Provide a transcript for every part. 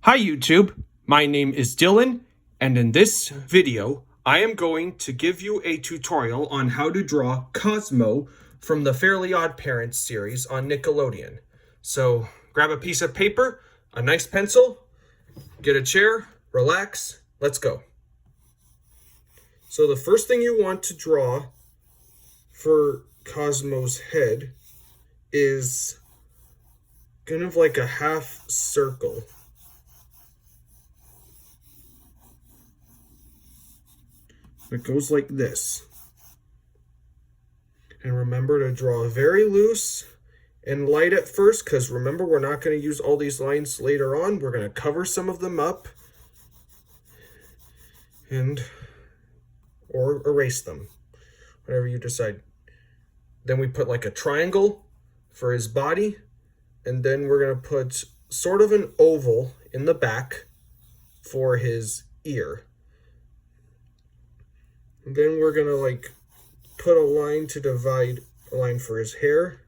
Hi YouTube, my name is Dylan, and in this video I am going to give you a tutorial on how to draw Cosmo from the Fairly Odd Parents series on Nickelodeon. So grab a piece of paper, a nice pencil, get a chair, relax, let's go. So the first thing you want to draw for Cosmo's head is kind of like a half circle. It goes like this. And remember to draw very loose and light at first, because remember, we're not going to use all these lines later on. We're going to cover some of them up or erase them, whatever you decide. Then we put like a triangle for his body, and then we're going to put sort of an oval in the back for his ear. And then we're going to like put a line to divide, a line for his hair,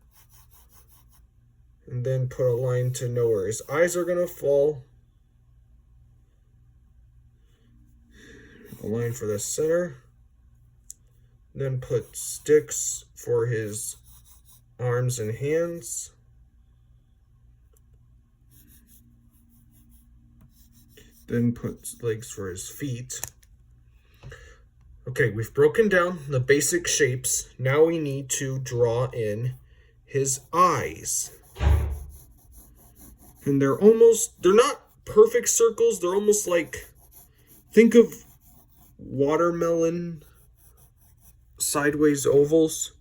and then put a line to know where his eyes are going to fall, a line for the center, then put sticks for his arms and hands, then put legs for his feet. Okay, we've broken down the basic shapes. Now we need to draw in his eyes. And they're not perfect circles. They're almost like, think of watermelon sideways ovals.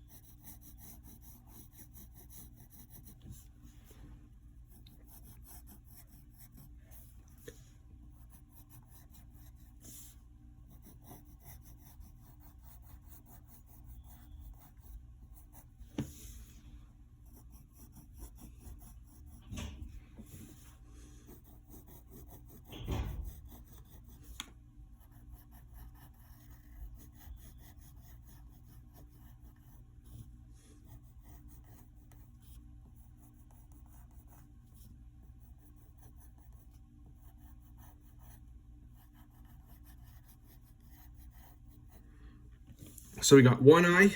So we got one eye,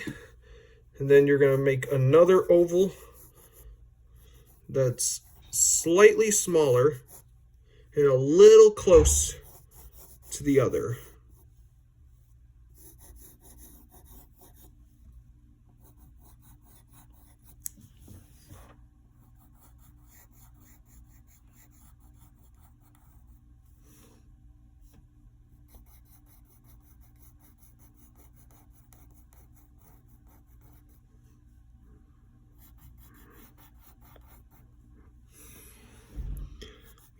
and then you're going to make another oval that's slightly smaller and a little close to the other.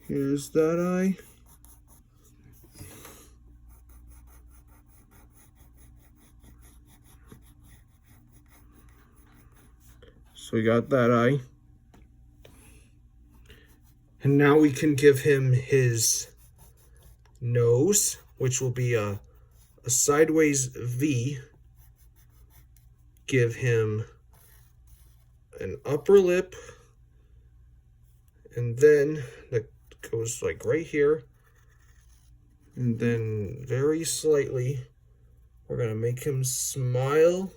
Here's that eye. So we got that eye. And now we can give him his nose, which will be a sideways V. Give him an upper lip, and then that goes like right here, and then very slightly we're going to make him smile,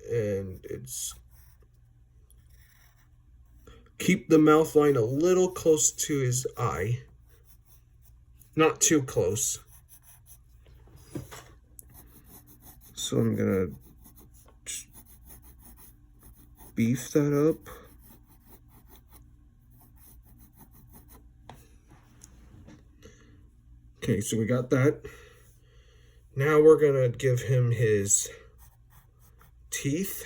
and it's keep the mouth line a little close to his eye, not too close. So I'm going to beef that up. Okay, so we got that. Now we're going to give him his teeth.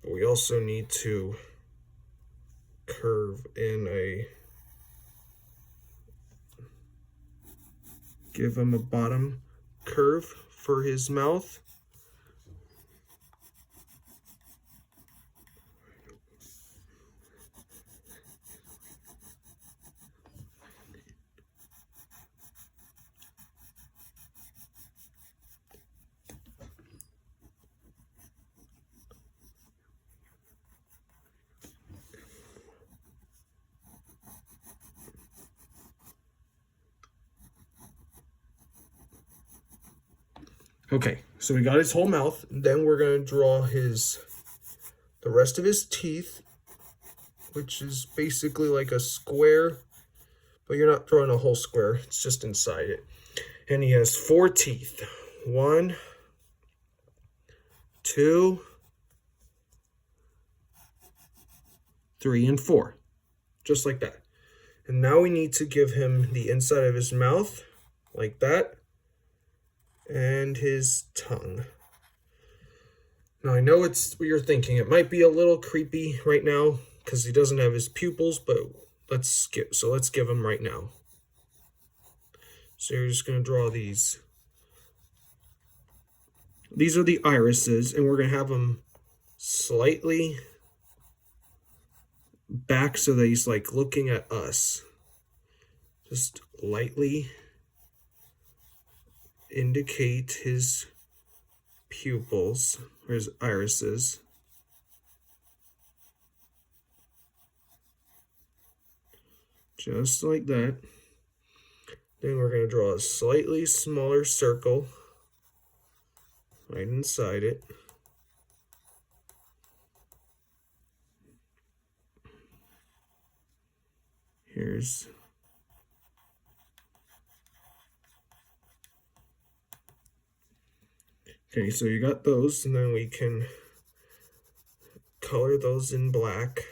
But we also need to curve in give him a bottom curve for his mouth. Okay, so we got his whole mouth. Then we're going to draw the rest of his teeth, which is basically like a square, but you're not drawing a whole square. It's just inside it. And he has 4 teeth. 1, 2, 3, and 4. Just like that. And now we need to give him the inside of his mouth, like that, and his tongue. Now I know it's what you're thinking. It might be a little creepy right now because he doesn't have his pupils, but let's give him right now. So you're just going to draw these. These are the irises, and we're going to have them slightly back so that he's like looking at us. Just lightly indicate his pupils or his irises. Just like that. Then we're going to draw a slightly smaller circle right inside it. Here's okay, so you got those, and then we can color those in black.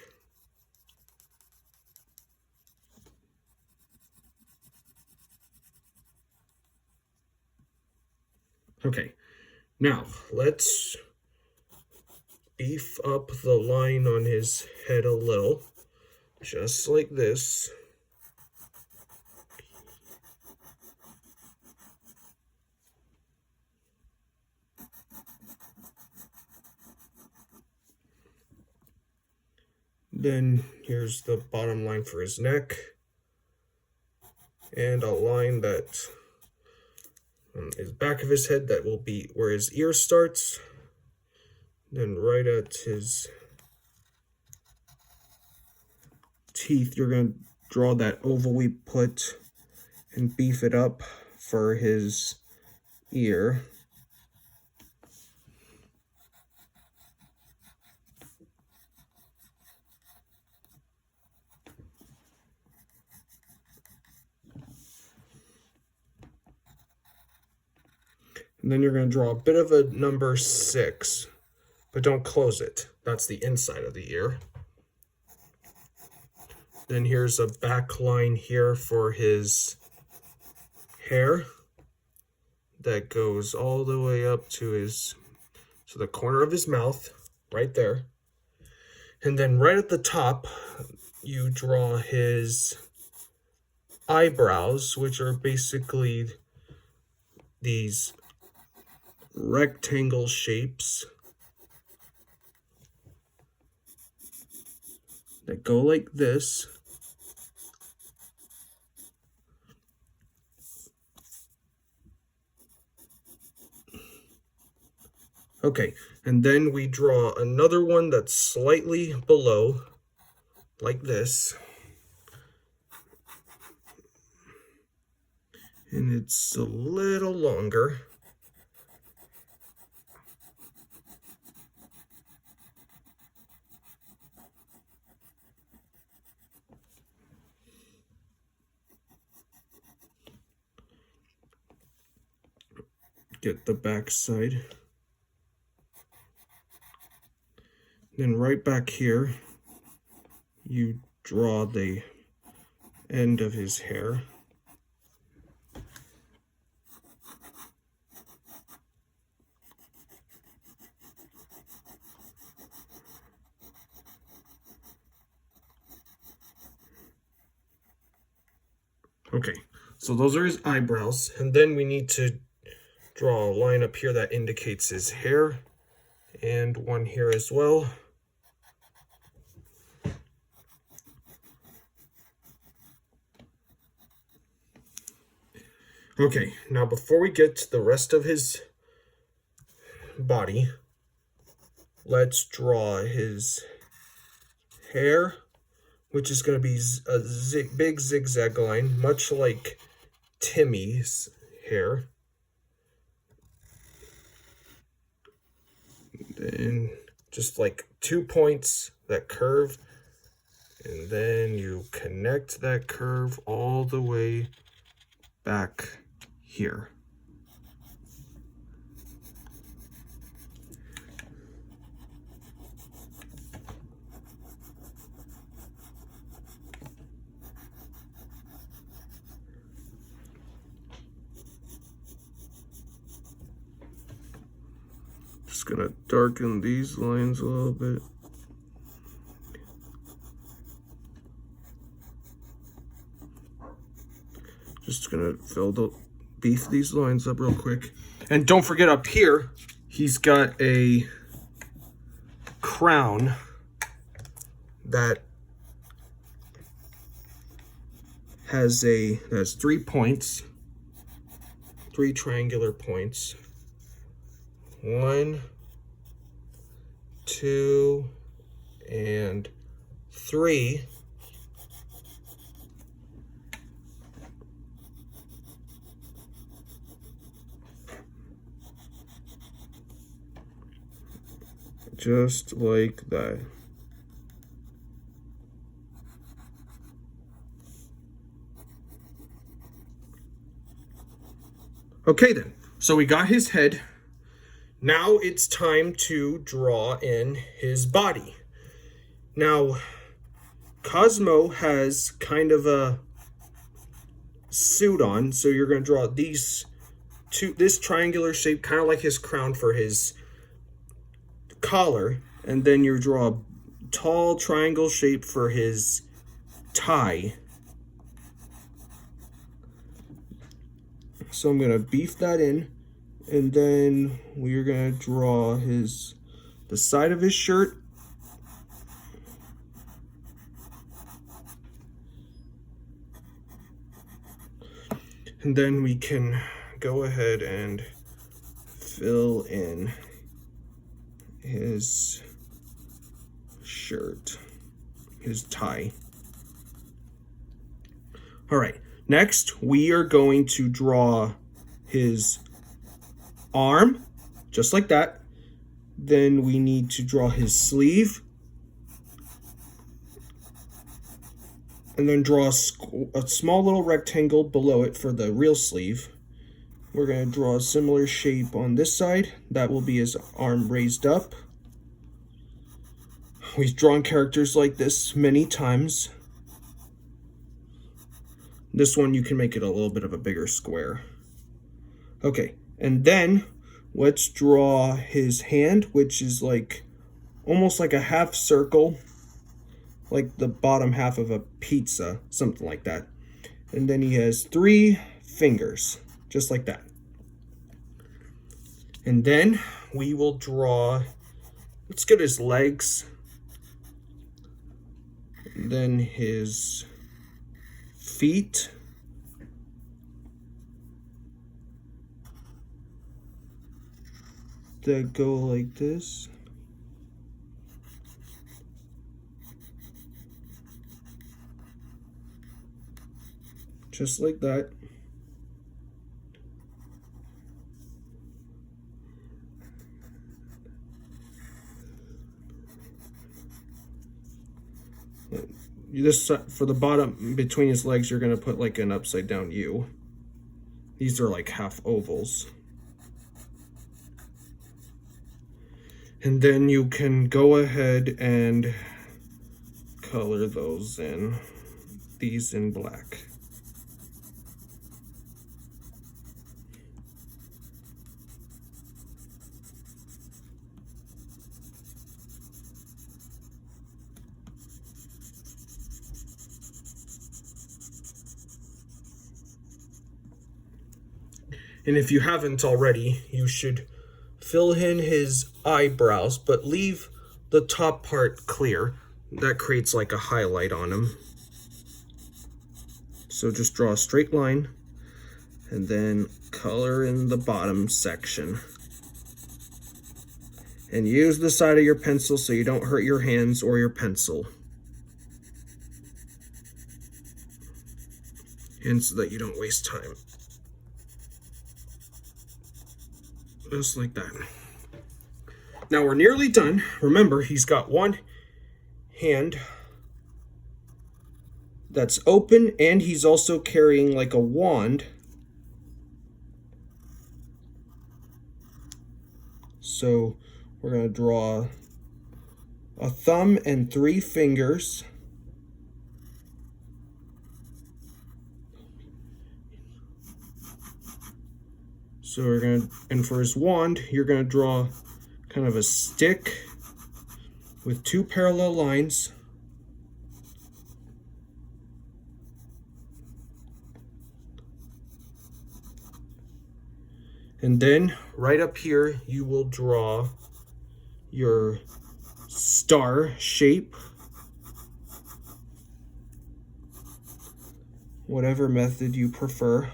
Okay, now let's beef up the line on his head a little, just like this. Then here's the bottom line for his neck, and a line that on his back of his head that will be where his ear starts. Then right at his teeth, you're going to draw that oval we put and beef it up for his ear. And then you're going to draw a bit of a number 6, but don't close it. That's the inside of the ear. Then here's a back line here for his hair that goes all the way up to the corner of his mouth, right there. And then right at the top, you draw his eyebrows, which are basically these rectangle shapes that go like this. Okay, and then we draw another one that's slightly below, like this. And it's a little longer. Get the back side. Then right back here, you draw the end of his hair. Okay, so those are his eyebrows, and then we need to draw a line up here that indicates his hair, and one here as well. Okay, now before we get to the rest of his body, let's draw his hair, which is going to be a big zigzag line, much like Timmy's hair. Then just like 2 points that curve, and then you connect that curve all the way back here. Just gonna darken these lines a little bit. Just gonna beef these lines up real quick. And don't forget up here, he's got a crown that has 3 points, 3 triangular points. 1, 2, and 3. Just like that. Okay then, so we got his head. Now it's time to draw in his body. Now, Cosmo has kind of a suit on, so you're going to draw this triangular shape, kind of like his crown for his collar, and then you draw a tall triangle shape for his tie. So I'm going to beef that in. And then we're going to draw the side of his shirt. And then we can go ahead and fill in his shirt, his tie. All right, next we are going to draw his arm, just like that. Then we need to draw his sleeve. And then draw a small little rectangle below it for the real sleeve. We're going to draw a similar shape on this side. That will be his arm raised up. We've drawn characters like this many times. This one you can make it a little bit of a bigger square. Okay, and then let's draw his hand, which is like almost like a half circle, like the bottom half of a pizza, something like that. And then he has 3 fingers, just like that. And then we will draw, let's get his legs, and then his feet, that go like this. Just like that. This for the bottom between his legs, you're going to put like an upside down U. These are like half ovals. And then you can go ahead and color those in, these in black. And if you haven't already, you should fill in his eyebrows, but leave the top part clear. That creates like a highlight on him. So just draw a straight line and then color in the bottom section. And use the side of your pencil so you don't hurt your hands or your pencil. And so that you don't waste time. Just like that. Now we're nearly done. Remember, he's got one hand that's open, and he's also carrying like a wand. So we're going to draw a thumb and 3 fingers. So we're going to, and for his wand, you're going to draw kind of a stick with 2 parallel lines. And then right up here, you will draw your star shape, whatever method you prefer,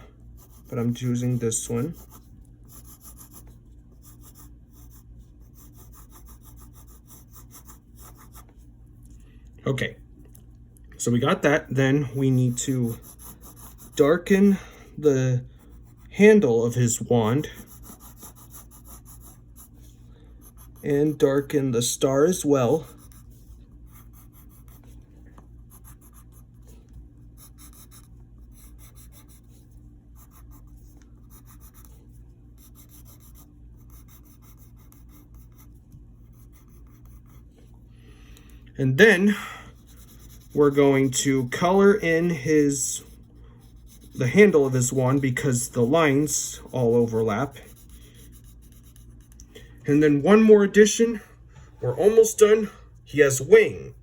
but I'm choosing this one. Okay, so we got that. Then we need to darken the handle of his wand and darken the star as well. And then we're going to color in the handle of his wand because the lines all overlap. And then one more addition. We're almost done. He has a wing.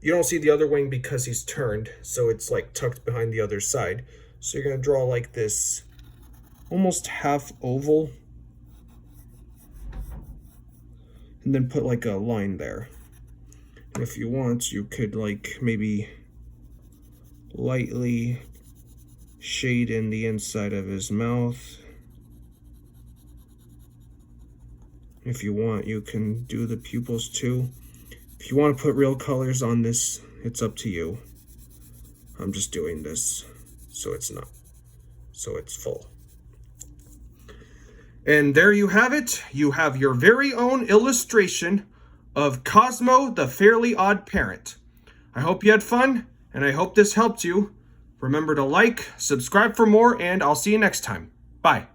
You don't see the other wing because he's turned, so it's like tucked behind the other side. So you're going to draw like this almost half oval, and then put like a line there. And if you want, you could like maybe lightly shade in the inside of his mouth. If you want, you can do the pupils too. If you want to put real colors on this, it's up to you. I'm just doing this so it's full. And there you have it. You have your very own illustration of Cosmo, the Fairly Odd Parent. I hope you had fun, and I hope this helped you. Remember to like, subscribe for more, and I'll see you next time. Bye.